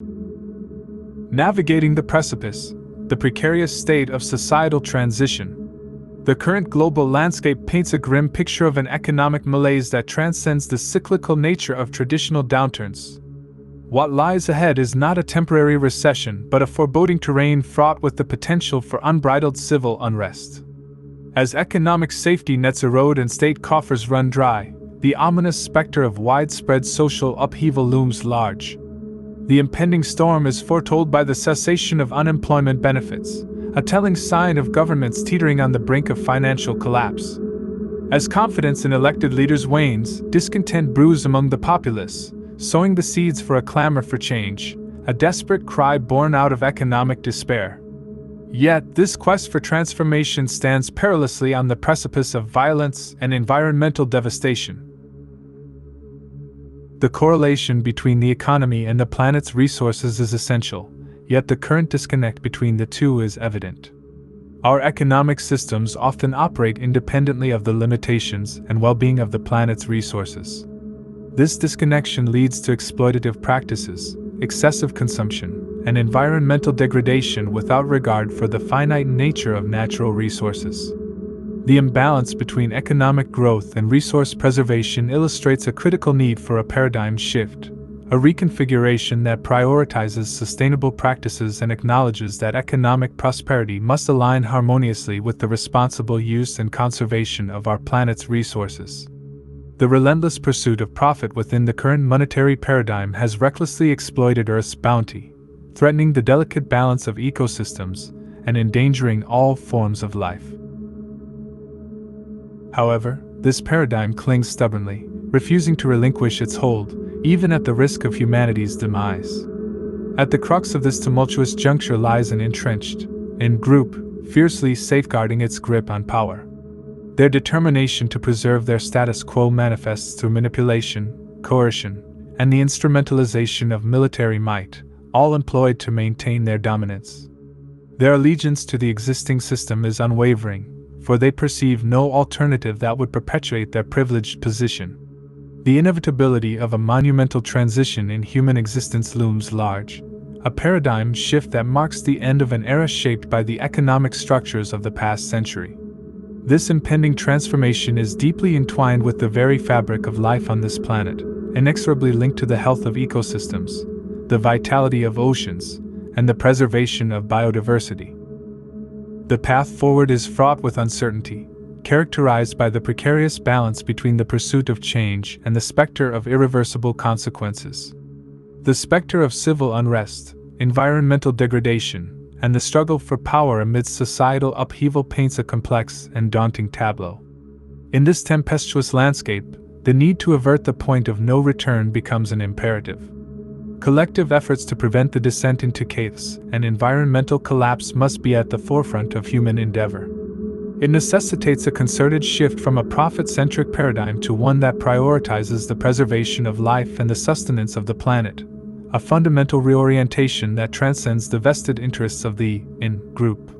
Navigating the precipice, the precarious state of societal transition. The current global landscape paints a grim picture of an economic malaise that transcends the cyclical nature of traditional downturns. What lies ahead is not a temporary recession, but a foreboding terrain fraught with the potential for unbridled civil unrest. As economic safety nets erode and state coffers run dry, the ominous specter of widespread social upheaval looms large. The impending storm is foretold by the cessation of unemployment benefits, a telling sign of governments teetering on the brink of financial collapse. As confidence in elected leaders wanes, discontent brews among the populace, sowing the seeds for a clamor for change, a desperate cry born out of economic despair. Yet, this quest for transformation stands perilously on the precipice of violence and environmental devastation. The correlation between the economy and the planet's resources is essential, yet the current disconnect between the two is evident. Our economic systems often operate independently of the limitations and well-being of the planet's resources. This disconnection leads to exploitative practices, excessive consumption, and environmental degradation without regard for the finite nature of natural resources. The imbalance between economic growth and resource preservation illustrates a critical need for a paradigm shift, a reconfiguration that prioritizes sustainable practices and acknowledges that economic prosperity must align harmoniously with the responsible use and conservation of our planet's resources. The relentless pursuit of profit within the current monetary paradigm has recklessly exploited Earth's bounty, threatening the delicate balance of ecosystems and endangering all forms of life. However, this paradigm clings stubbornly, refusing to relinquish its hold, even at the risk of humanity's demise. At the crux of this tumultuous juncture lies an entrenched group, fiercely safeguarding its grip on power. Their determination to preserve their status quo manifests through manipulation, coercion, and the instrumentalization of military might, all employed to maintain their dominance. Their allegiance to the existing system is unwavering, for they perceive no alternative that would perpetuate their privileged position. The inevitability of a monumental transition in human existence looms large, a paradigm shift that marks the end of an era shaped by the economic structures of the past century. This impending transformation is deeply entwined with the very fabric of life on this planet, inexorably linked to the health of ecosystems, the vitality of oceans, and the preservation of biodiversity. The path forward is fraught with uncertainty, characterized by the precarious balance between the pursuit of change and the specter of irreversible consequences. The specter of civil unrest, environmental degradation, and the struggle for power amidst societal upheaval paints a complex and daunting tableau. In this tempestuous landscape, the need to avert the point of no return becomes an imperative. Collective efforts to prevent the descent into chaos and environmental collapse must be at the forefront of human endeavor. It necessitates a concerted shift from a profit-centric paradigm to one that prioritizes the preservation of life and the sustenance of the planet, a fundamental reorientation that transcends the vested interests of the group.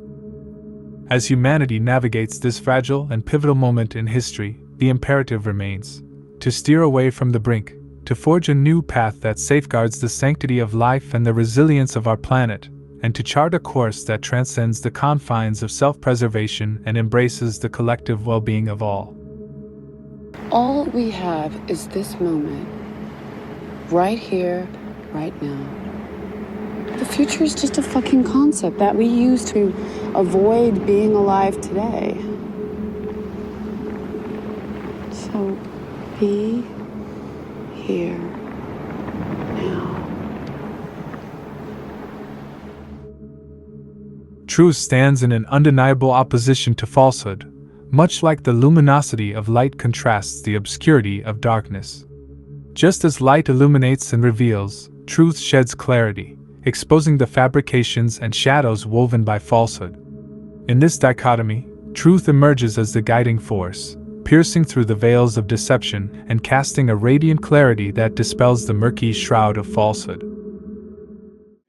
As humanity navigates this fragile and pivotal moment in history, the imperative remains to steer away from the brink, to forge a new path that safeguards the sanctity of life and the resilience of our planet, and to chart a course that transcends the confines of self-preservation and embraces the collective well-being of all. All we have is this moment, right here, right now. The future is just a fucking concept that we use to avoid being alive today. So, be here now. Truth stands in an undeniable opposition to falsehood, much like the luminosity of light contrasts the obscurity of darkness. Just as light illuminates and reveals, truth sheds clarity, exposing the fabrications and shadows woven by falsehood. In this dichotomy, truth emerges as the guiding force, piercing through the veils of deception and casting a radiant clarity that dispels the murky shroud of falsehood.